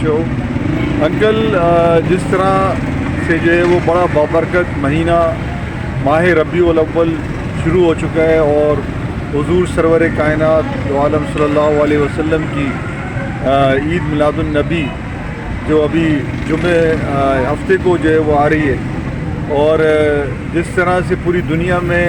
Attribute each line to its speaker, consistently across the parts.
Speaker 1: Uncle جس طرح سے جو ہے وہ بڑا بابرکت مہینہ ماہ ربیع الاول شروع ہو چکا ہے اور حضور سرور کائنات عالم صلی اللہ علیہ وسلم کی عید میلاد النبی جو ابھی جمعہ ہفتے کو جو ہے وہ آ رہی ہے، اور جس طرح سے پوری دنیا میں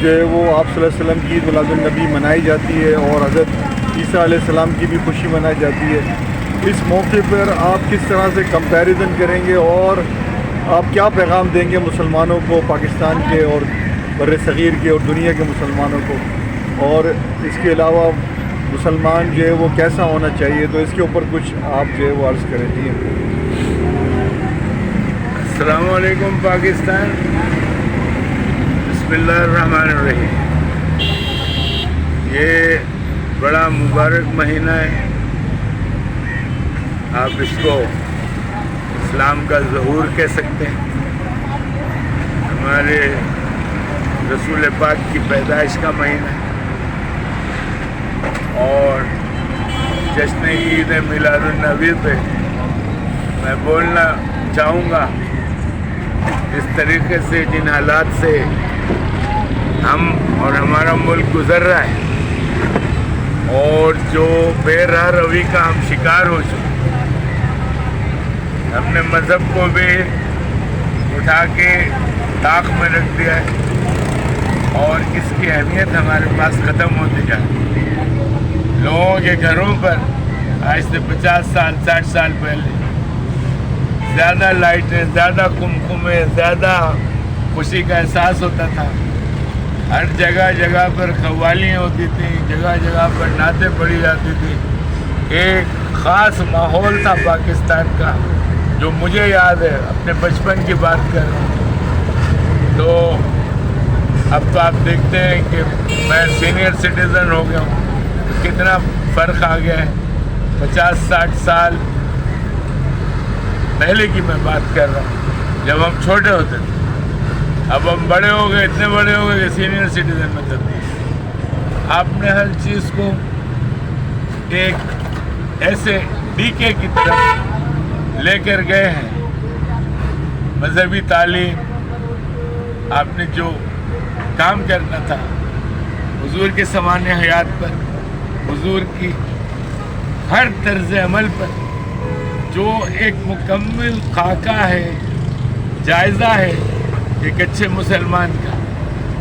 Speaker 1: جو ہے وہ آپ صلی اللہ علیہ وسلم کی عید میلاد النبی منائی جاتی ہے اور حضرت عیسیٰ علیہ السلام کی بھی خوشی منائی جاتی ہے، اس موقع پر آپ کس طرح سے کمپیریزن کریں گے اور آپ کیا پیغام دیں گے مسلمانوں کو، پاکستان کے اور بر صغیر کے اور دنیا کے مسلمانوں کو، اور اس کے علاوہ مسلمان جو ہے وہ کیسا ہونا چاہیے؟ تو اس کے اوپر کچھ آپ جو ہے وہ عرض کریں جی۔
Speaker 2: السلام علیکم پاکستان، بسم اللہ الرحمن الرحیم۔ یہ بڑا مبارک مہینہ ہے، آپ اس کو اسلام کا ظہور کہہ سکتے ہیں۔ ہمارے رسول پاک کی پیدائش کا مہینہ ہے اور جشن عید میلاد النبی پہ میں بولنا چاہوں گا اس طریقے سے جن حالات سے ہم اور ہمارا ملک گزر رہا ہے اور جو بے راہ روی کا ہم شکار ہو چکے، ہم نے مذہب کو بھی اٹھا کے طاق میں رکھ دیا ہے اور اس کی اہمیت ہمارے پاس ختم ہوتی جا رہی ہے۔ لوگوں کے گھروں پر آج سے 50 سال 60 سال پہلے زیادہ لائٹیں، زیادہ کمکمے، زیادہ خوشی کا احساس ہوتا تھا۔ ہر جگہ جگہ پر قوالیاں ہوتی تھیں، جگہ جگہ پر نعتیں پڑھی جاتی تھی۔ ایک خاص ماحول تھا پاکستان کا جو مجھے یاد ہے، اپنے بچپن کی بات کر رہا ہوں۔ تو اب تو آپ دیکھتے ہیں کہ میں سینئر سٹیزن ہو گیا ہوں، کتنا فرق آ گیا ہے۔ 50-60 سال پہلے کی میں بات کر رہا ہوں، جب ہم چھوٹے ہوتے تھے۔ اب ہم بڑے ہو گئے، اتنے بڑے ہو گئے کہ سینئر سٹیزن میں تبدیل۔ آپ نے ہر چیز کو ایک ایسے ڈیکے کی طرف لے کر گئے ہیں۔ مذہبی تعلیم، آپ نے جو کام کرنا تھا حضور کے سامان حیات پر، حضور کی ہر طرز عمل پر، جو ایک مکمل خاکہ ہے، جائزہ ہے ایک اچھے مسلمان کا،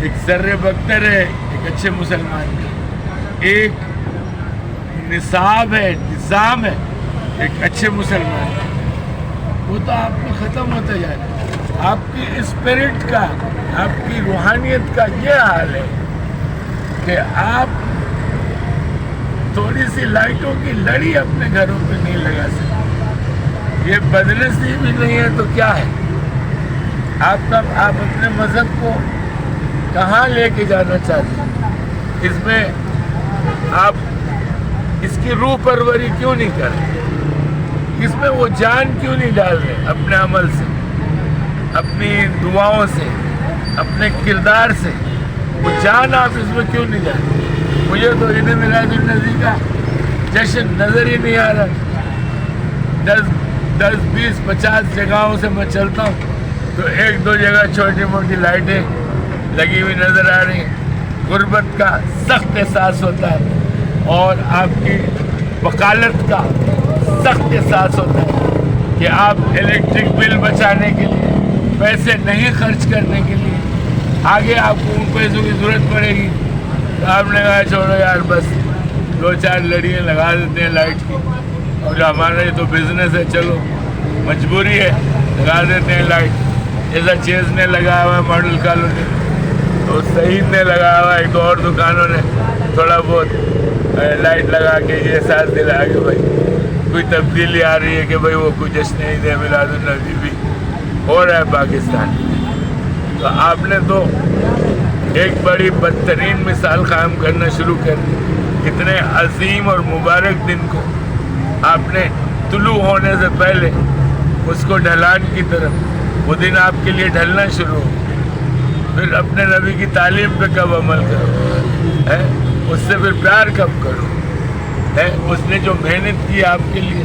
Speaker 2: ایک ذرہ بکتر ہے ایک اچھے مسلمان کا، ایک نصاب ہے، نظام ہے ایک اچھے مسلمان کا، وہ تو آپ میں ختم ہوتا جا رہا ہے۔ آپ کی اسپرٹ کا، آپ کی روحانیت کا یہ حال ہے کہ آپ تھوڑی سی لائٹوں کی لڑی اپنے گھروں پہ نہیں لگا سکتے۔ یہ بدنصیبی بھی نہیں ہے تو کیا ہے؟ آپ اپنے مذہب کو کہاں لے کے جانا چاہتے ہیں؟ اس میں آپ اس کی روح پروری کیوں نہیں کر رہے؟ اس میں وہ جان کیوں نہیں ڈال رہے؟ اپنے عمل سے، اپنی دعاؤں سے، اپنے کردار سے وہ جان آپ اس میں کیوں نہیں ڈال رہے؟ مجھے تو عید میلاد النبی کا جشن نظر ہی نہیں آ رہا۔ 10 20 50 جگہوں سے میں چلتا ہوں تو 1-2 جگہ چھوٹی موٹی لائٹیں لگی ہوئی نظر آ رہی ہیں۔ غربت کا سخت احساس ہوتا ہے اور آپ کی وکالت کا سخت احساس ہوتا ہے کہ آپ الیکٹرک بل بچانے کے لیے، پیسے نہیں خرچ کرنے کے لیے، آگے آپ کو ان پیسوں کی ضرورت پڑے گی تو آپ نے کہا چھوڑو یار، بس 2-4 لڑیاں لگا دیتے ہیں لائٹ کی، اور جو ہمارا یہ تو بزنس ہے، چلو مجبوری ہے، لگا دیتے ہیں لائٹ۔ جیسا چیز نے لگایا ہوا ہے ماڈل کالونی، تو سعید نے لگایا ہوا ہے، ایک اور دکانوں نے تھوڑا بہت لائٹ لگا کے یہ احساس دلایا کہ بھائی کوئی تبدیلی آ رہی ہے، کہ بھائی وہ کوئی جشن عید میلاد النبی بھی ہو رہا ہے پاکستان۔ تو آپ نے تو ایک بڑی بدترین مثال قائم کرنا شروع کر دی۔ اتنے عظیم اور مبارک دن کو آپ نے طلوع ہونے سے پہلے اس کو ڈھلان کی طرف، وہ دن آپ کے لیے ڈھلنا شروع ہو، پھر اپنے نبی کی تعلیم پہ کب عمل کرو، اس سے پھر پیار کب کرو، اس نے جو محنت کی آپ کے لیے،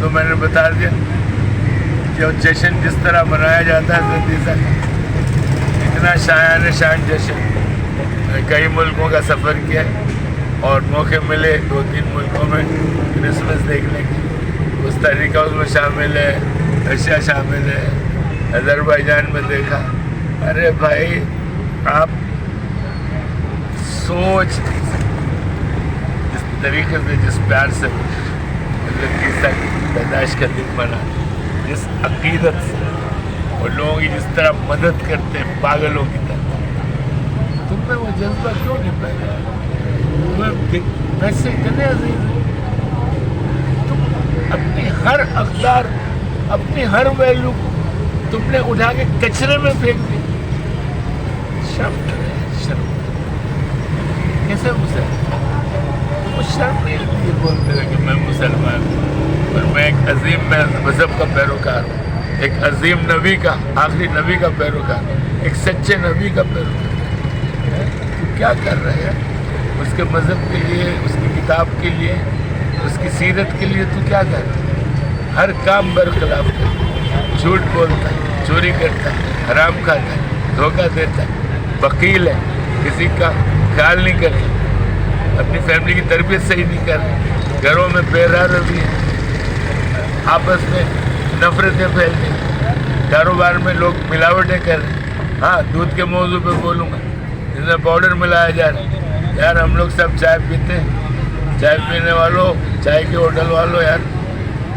Speaker 2: تو میں نے بتا دیا جو جشن جس طرح منایا جاتا ہے زندیزہ کا، اتنا شایان شان جشن. کئی ملکوں کا سفر کیا اور موقع ملے 2-3 ملکوں میں کرسمس دیکھنے کی. کوسٹاریکا اس میں شامل ہے، رشیا شامل ہے، آذربائیجان میں دیکھا. ارے بھائی آپ سوچ نہیں سکتے جس طریقے سے، جس پیار سے عیسیٰ کی پیدائش کا دن منا، جس عقیدت سے اور لوگوں کی جس طرح مدد کرتے ہیں پاگلوں کی طرح. تم میں وہ جذبہ کیوں نہیں پیدا؟ تمہیں پیسے کتنے عزیز ہیں، تم اپنی ہر اقدار، اپنی ہر ویلیو تم نے اٹھا کے کچرے میں پھینک دی. شرم کرے، شرم کیسے مسلمان؟ وہ شرم نہیں لگتی ہے بولتے ہیں کہ میں مسلمان ہوں اور میں ایک عظیم مذہب کا پیروکار ہوں، ایک عظیم نبی کا، آخری نبی کا پیروکار ہوں، ایک سچے نبی کا پیروکار. تو کیا کر رہے ہیں اس کے مذہب کے لیے، اس کی کتاب کے لیے، اس کی سیرت کے لیے؟ تو کیا کر رہے ہیں؟ ہر کام برخلاف کرتا ہے، جھوٹ بولتا ہے، چوری کرتا ہے، حرام کھاتا ہے، دھوکہ دیتا ہے، وکیل ہے، کسی کا خیال نہیں کرتا، اپنی فیملی کی تربیت صحیح نہیں کر رہے، گھروں میں بے روی ہے، آپس میں نفرتیں پھیل رہی، کاروبار میں لوگ ملاوٹیں کر رہے ہیں. ہاں دودھ کے موضوع پہ بولوں گا، جس میں پاؤڈر ملایا جا رہا ہے. یار ہم لوگ سب چائے پیتے ہیں، چائے پینے والوں، چائے کے ہوٹل والوں، یار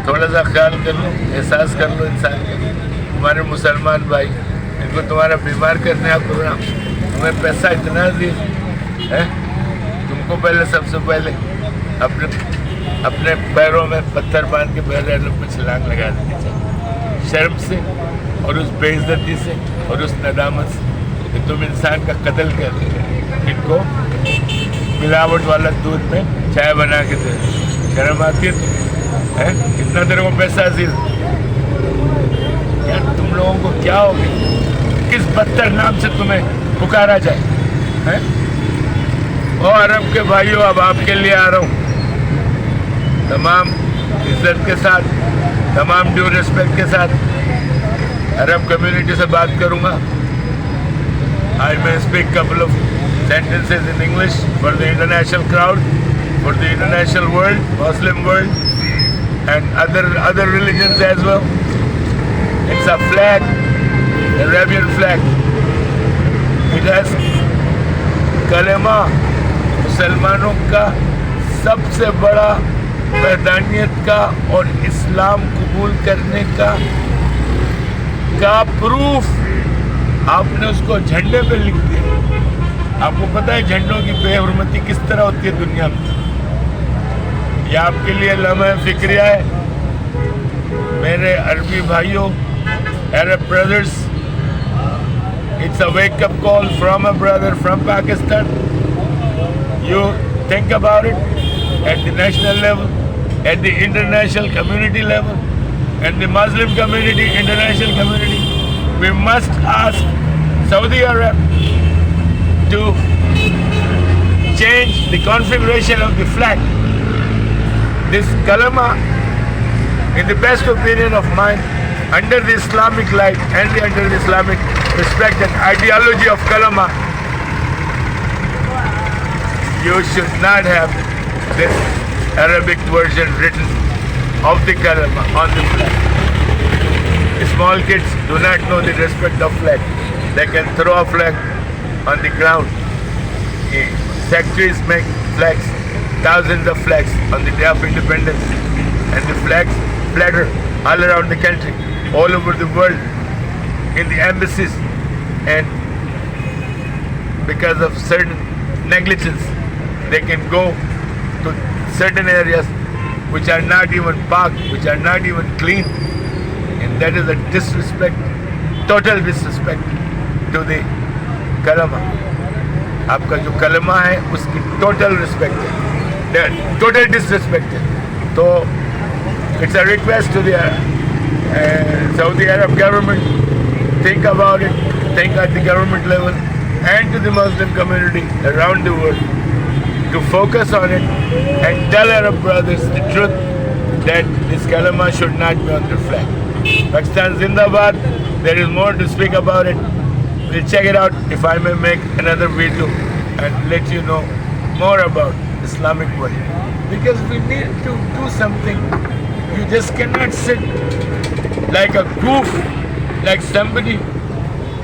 Speaker 2: تھوڑا سا خیال کر لو، احساس کر لو انسان کا. ہمارے مسلمان بھائی، ان کو تمہارا بیمار کرنے کا پروگرام، تمہیں پیسہ اتنا دیا ہے، تم کو پہلے سب سے پہلے اپنے پیروں میں پتھر باندھ کے پہلے پہ چھلانگ لگا دینی چاہیے، شرم سے اور اس بے عزتی سے اور اس ندامت سے کہ تم انسان کا قتل کر رہے ہو. ان کو ملاوٹ والا دودھ میں چائے بنا کے دے، شرم آتی ہے تمہیں؟ کتنا تیرے کو پیسہ عزیز؟ یار تم لوگوں کو کیا ہو گیا؟ کس بدتر نام سے تمہیں پکارا جائے؟ او عرب کے بھائیو، اب آپ کے لیے آ رہا ہوں، تمام عزت کے ساتھ، تمام ڈیو ریسپیکٹ کے ساتھ عرب کمیونٹی سے بات کروں گا. I may speak couple of sentences in English for the international crowd, for the international world, Muslim world, and other religions as well. It's a flag, the Arabian flag. It has کلمہ، مسلمانوں کا سب سے بڑا وحدانیت کا اور اسلام قبول کرنے کا پروف. آپ نے اس کو جھنڈے پہ لکھ دیا. آپ کو پتہ ہے جھنڈوں کی بے حرمتی کس طرح ہوتی ہے دنیا میں؟ یہ آپ کے لیے لمحہ فکریہ ہے میرے عربی بھائیوں، Arab brothers. It's a wake-up call from a brother from Pakistan. You think about it at the national level, at the international community level, and the Muslim community, international community. We must ask Saudi Arabia to change the configuration of the flag. This kalama, in the best opinion of mine, under the Islamic light and under the Islamic respect and ideology of kalama, you should not have this Arabic version written of the kalama on the flag. Small kids do not know the respect of flag. They can throw a flag on the ground. Factories make flags, thousands of flags on the day of independence, and the flags flutter all around the country, all over the world, in the embassies, and because of certain negligence, they can go to certain areas which are not even parked, which are not even clean. And that is a disrespect, total disrespect to the kalama. آپ کا جو کلمہ ہے اس کی total respect ہے، total disrespect ہے. تو it's a request to the Saudi Arab government, think about it, think at the government level and to the Muslim community around the world to focus on it and tell Arab brothers the truth that this kalama should not be on the flag. Pakistan Zindabad. There is more to speak about it. We'll check it out if I may make another video and let you know more about Islamic world. Because we need to do something. You just cannot sit like a goof, like somebody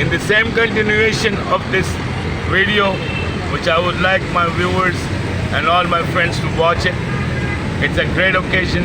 Speaker 2: In the same continuation of this video, which I would like my viewers and all my friends to watch it. It's a great occasion.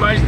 Speaker 2: 5